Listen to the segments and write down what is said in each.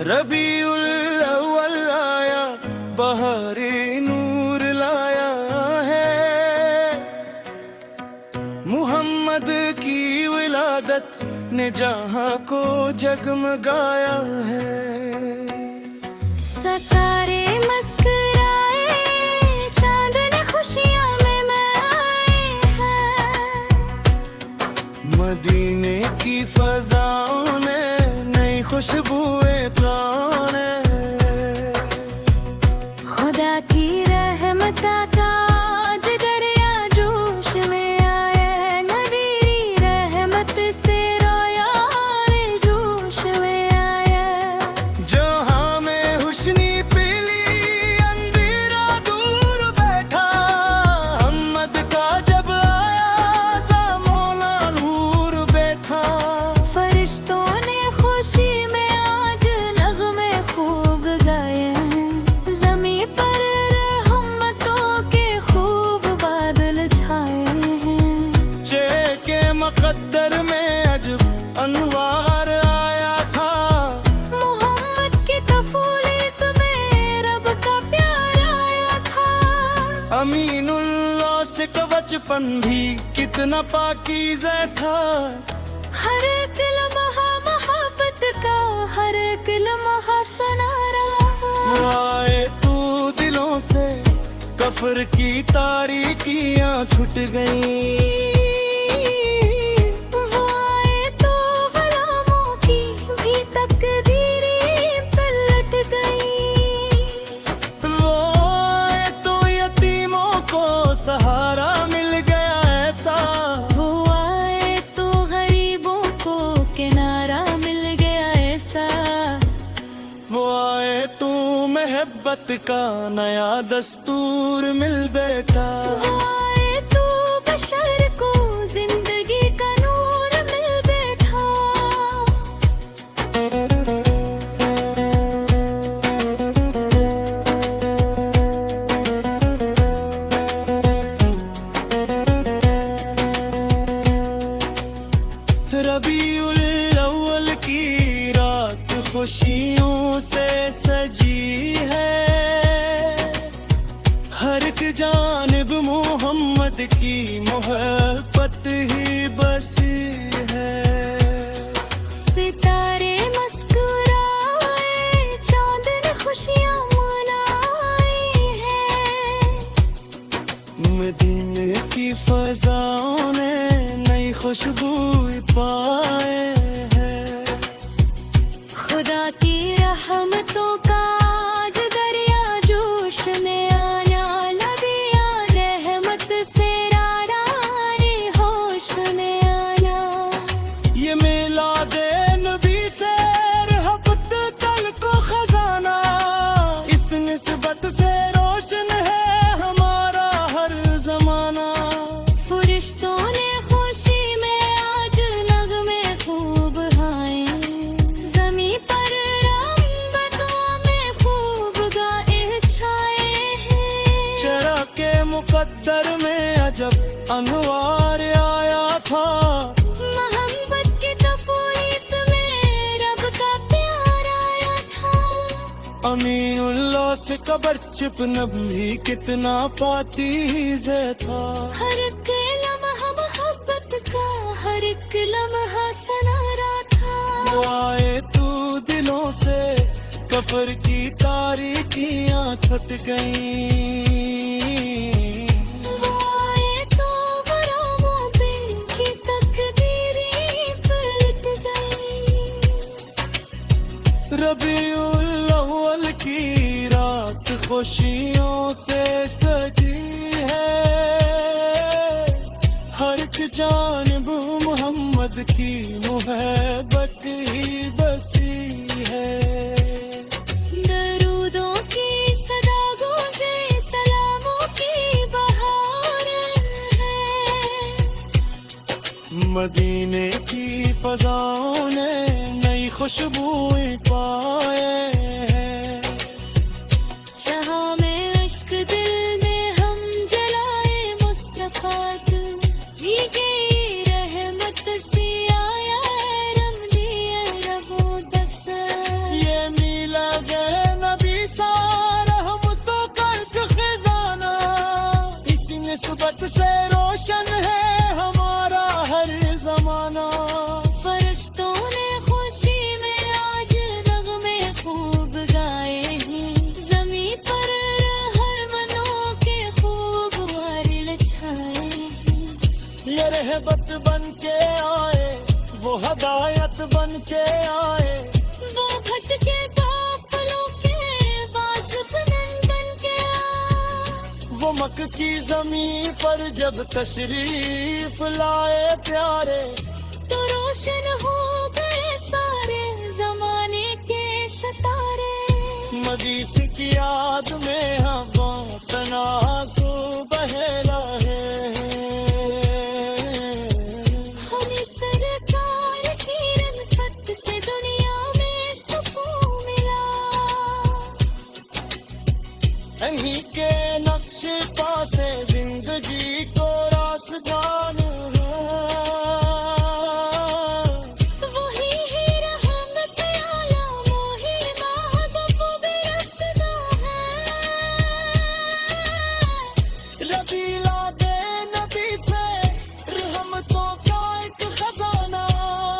रबीउल अव्वल आया, बहारे नूर लाया है। मुहम्मद की विलादत ने जहां को जगमगाया है। सतारे मस्कुराए, चांद ने खुशियां में आए हैं। मदीने की फजाओं ने नई खुशबुएं ताने। खुदा की रहमत का आज दरिया जोश में आए। नबी रहमत से रोयाल जोश में आया। जहां में हुस्नी पीली अंधेरा दूर बैठा। अहमद का जब आया ज़माना नूर बैठा। फरिश्तों ने खुशी में आज नगमे खूब गाए हैं। ज़मीं पर रहमतों के खूब बादल छाए हैं। के मुकद्दर में अजब अनवार आया था। मोहम्मद की तफूलीत में रब का प्यार आया था। अमीनुल्लाह से बचपन भी कितना पाकीज़ा था। हर एक लम्हा मोहब्बत का, हर एक लम्हा सना रहा। आए तू दिलों से, कफर की तारीकियां छुट गईं। वो आए तो गुलामों की भी तकदीरें पलट गई। वो आए तो यतीमों को सहारा मिल गया ऐसा। वो आए तो गरीबों को किनारा मिल गया ऐसा। वो आए तो मोहब्बत का नया दस्तूर मिल बैठा। वो आए तो बशर को जिंदगी का नूर मिल बैठा। रबीउल अव्वल की रात खुशियों से सजी है। हर एक जानिब मोहम्मद की मोहब्बत ही बसी है। सितारे मुस्कुराए, चांद ने खुशियां मनाई हैं। मदीने की फजाओं ने नई खुशबू पाए हैं। खुदा की रहमतों का आज दरिया जोश में आया। लबिया रहमत से रारानी होश में आया। ये मिलादे नबी से रहमत कल को खजाना। इस निस्बत से रोशन है हमारा हर जमाना। फरिश्तों ने खुशी में आज नगमे खूब गाए। ज़मीं पर रहमतों में खूब गाए छाए हैं। चरा के मुकद्दर में अजब अनवार आया था। मोहब्बत की तफूलीत में रब का प्यार आया था। अमीनुल्लाह से कबर छिपना भी कितना पाकीज़ा था। हर एक लम्हा मोहब्बत का, हर एक लम्हा सनारा था। वो आए तू दिलों से, कफर की तारीकियां छुट गईं। वो आए तो गुलामों पे की तकदीरें पलट गई। रबीउल अव्वल की रात खुशियों से सजी है। हर एक जानिब मोहम्मद अहमद की मुहब्बत ही बसी है। दरूदों की सदा गूंजे, सलामों की बहार है। मदीने की फजाओं ने नई खुशबुएं पाए हैं। जहाँ में अश्क दिल में हम जलाए मुस्तफा तू, भीगे रहमत से आया रम दिया रबो दस। ये मिलाद नबी सा रहमतों का एक खजाना, इसी निस्बत से रोशन है हमारा हर जमाना। फरिश्तों ने खुशी में आज नगमे खूब गाए हैं। जमी पर हर मनों के खूब वारिल छाए हैं। ये रहमत बन के आए, वो हदायत बन के आए। वो भटके काफिलों के वासिफ़ बन के आए। वो मक्के की जमीन पर जब तशरीफ लाए प्यारे, तो रोशन हो गए सारे जमाने के सितारे। मदीस की याद में हवा सना आंसू बहे रहे। हमें सरकार की रफ़त से दुनिया में सुकून मिला। इन्हीं के नक्शे पासे जिंदगी को रास्तान है। वही है रहमत आला, वही महबूब बिरस्ता है। रबी लादे नबी से रहमतों का एक खजाना,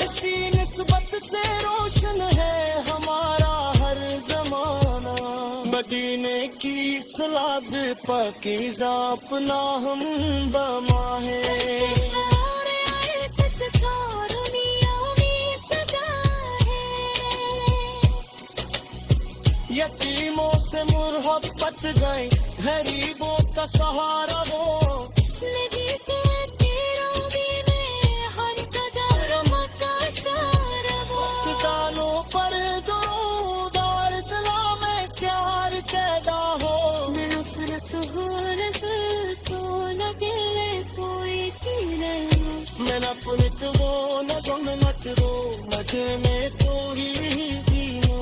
इसी निस्बत से रोशन है हमारा हर जमाना। मदीने की सलाद पाकीज़ा अपना हम बमा है। और आफत का दुनिया में सदा है। यतीमों से मुरहब्बत गए, गरीबों का सहारा वो। नबी के तेरों में हर कदर मक्का शरब। सितारों पर दुरूदार दिला में प्यार पैदा हो। नफरत हो नफर तो न गिले कोई की नहीं। मैं नफरत वो न गम मत रो, मजे में तो ही थी हो।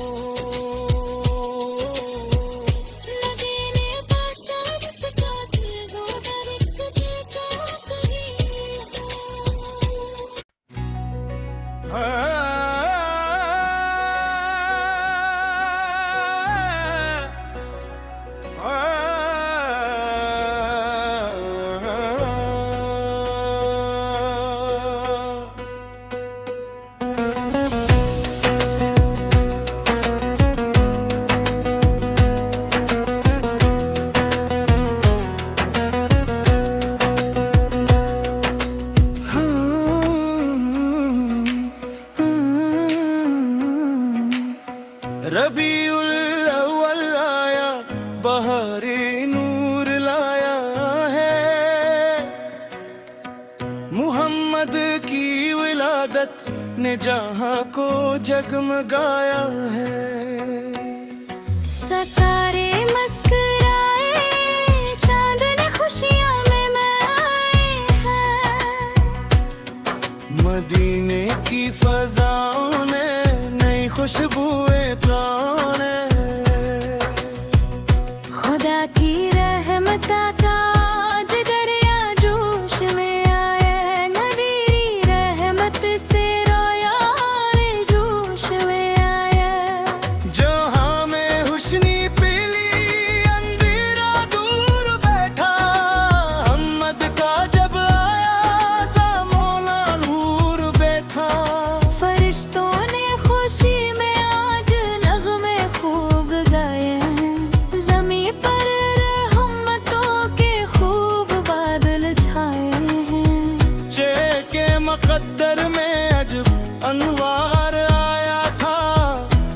नदीने बासात का तेजो दरिक देता कहीं हो। रबीउल अव्वल आया, बहारे नूर लाया है। मुहम्मद की विलादत ने जहां को जगमगाया है। सतारे मुस्कुराए, चांद ने खुशियों में आए हैं। मदीने की फजाओं ने नई खुशबुएं ताने। खुदा की रहमत का आज दरिया जोश में आए। नबी रहमत से रोया रे जोश में आया। जहां में हुस्नी पीली अंधेरा दूर बैठा, अहमद का जब आया ज़माना नूर बैठा। फरिश्तों ने खुशी में आज नगमे खूब गाए हैं। जमी पर रहमतों के खूब बादल छाए हैं। चे के मुकद्दर में अजब अनवार आया था।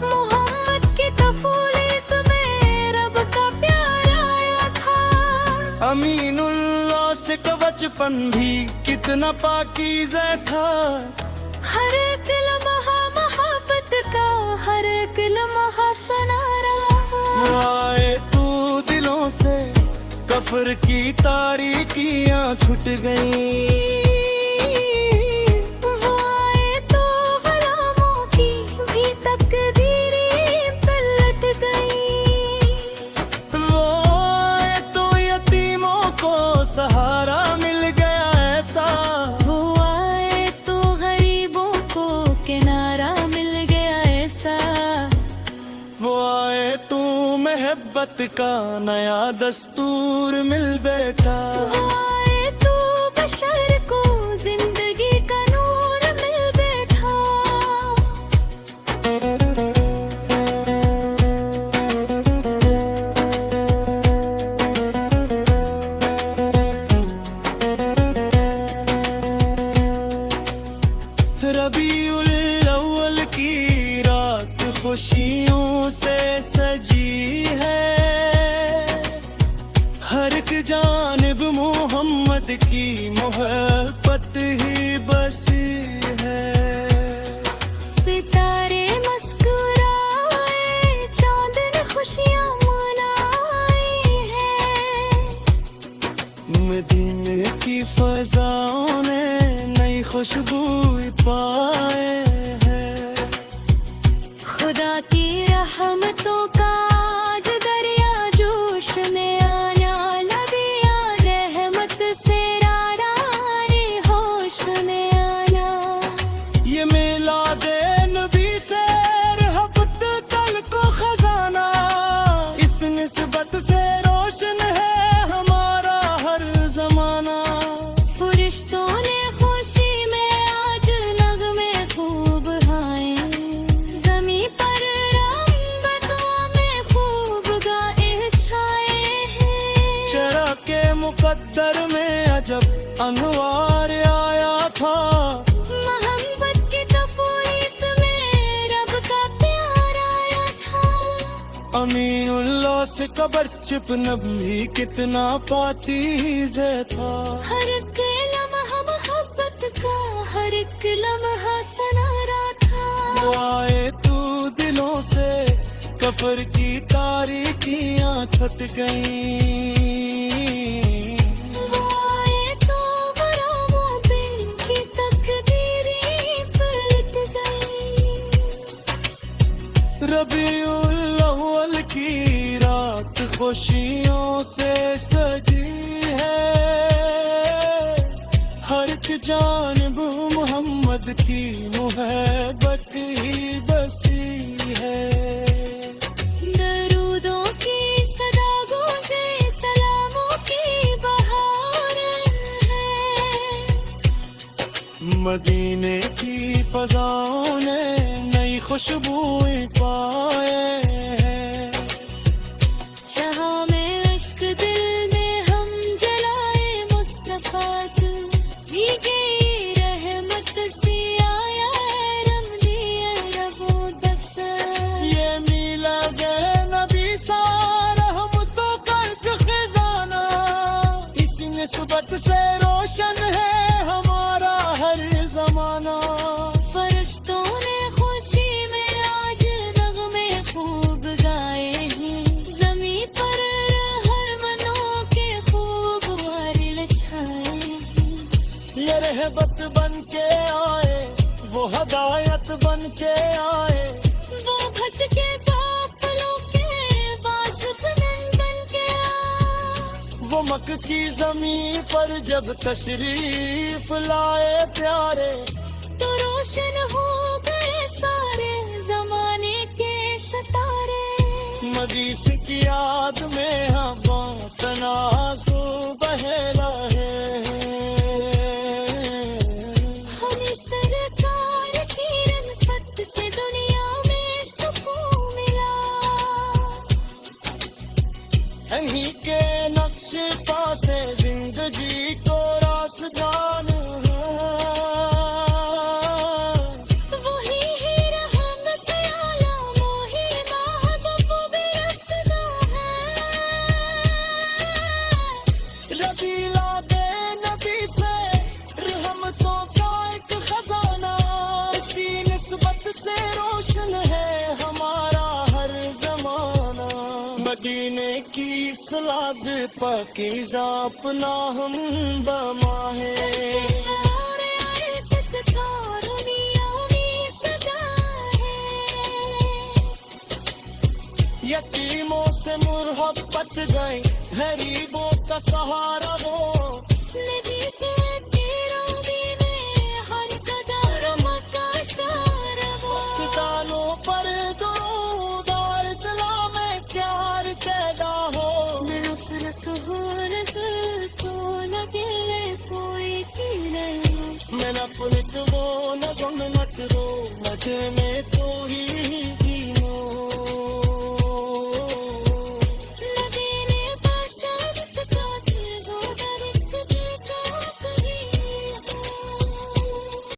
मोहम्मद की तफूलीत में रब का प्यार आया था। अमीनुल्लाह से का बचपन भी कितना पाकीज़ा था। कफर की तारीकियां छुट गई। वो आए तो गुलामों की भी तकदीरें पलट गई। वो आए तो यतीमों को सहारा मिल गया ऐसा। वो आए तो गरीबों को किनारा मिल गया ऐसा। वो आए तो मोहब्बत का नया दस्तूर मिल बैठा। वो आए तो बशर को जिंदगी का नूर मिल बैठा। रबीउल अव्वल की रात खुशियों से सजी है। हर एक जानिब मोहम्मद की मोहब्बत ही बसी है। सितारे मुस्कुराए, चांदन खुशियां मनाई है। मदीने की फजाओं ने नई खुशबू पाए हैं। खुदा की रहमतों का आज दरिया जोश में आना लगिया। रहमत से रारारे होश में आना। ये मेला दे नबी से रहमत कल को खजाना। इस निस्बत से रोशन है हमारा हर जमाना। फरिश्तों ने खुशी में आज नगमे खूब गाए। जमी पर रंबतों में खूब गाए छाए हैं। चरा के मुकद्दर में अजब अनवार आया था। मोहब्बत की तफवीत में रब का प्यार आया था। अमीनुल्लाह से कबर चिपन भी कितना पातीज़ था। हर एक लम्हा मोहब्बत का, हर एक लम्हा सनारा था। वो आए तू दिलों से कफर की तारीकियां छुट गईं। वो आए तो गुलामों पे की तकदीरें पलट गई। रबीउल अव्वल की रात खुशियों से सजी है। हर एक जानिब मोहम्मद की मोहब्बत ही बसी है। दरूदों की सदा गूंजे, सलामों की बहार है। मदीने की फजाओं ने नई खुशबुएं पाए हैं। जहाँ में इश्क दिल में हम जलाए मुस्तफा तू। भीगे रहमत से आया है रमज़ी रबो दस्तर। ये मिला गए नबी सा रहमतों का एक खजाना। इस निस्बत से रोशन है हमारा हर जमाना। फरिश्तों ने खुशी में आज नगमे खूब गाए हैं। जमी पर हर मनों के खूब वारिल छाए हैं। ये रहमत बन के आए, वो हदायत बन के आए। वो भटके काफिलों के वासिफ बन के आए। वो मक्के की जमीन पर जब तशरीफ लाए प्यारे। तो रोशन हो गए सारे जमाने के सितारे। मदीस की याद में हम सना सो बहला है। हमें सरकार की रनफत से दुनिया में सुकून मिला। इन्हीं के नक्शे पासे जिंदगी को रास्तान है। सलाद पकीज़ा अपना हम बमाहे और इज़्ज़त का दुनिया में सदा है यतीमों से मुरहब्बत गए गरीबों का सहारा वो नबी के तेरों में हर कदर मक्का शार वो सितारों पर दुरूद और दिला में प्यार पैदा हो नफ़रत हो रसूल को न गिले कोई की नहीं मैं नफरत वो न गम मत रो मजे में तो ही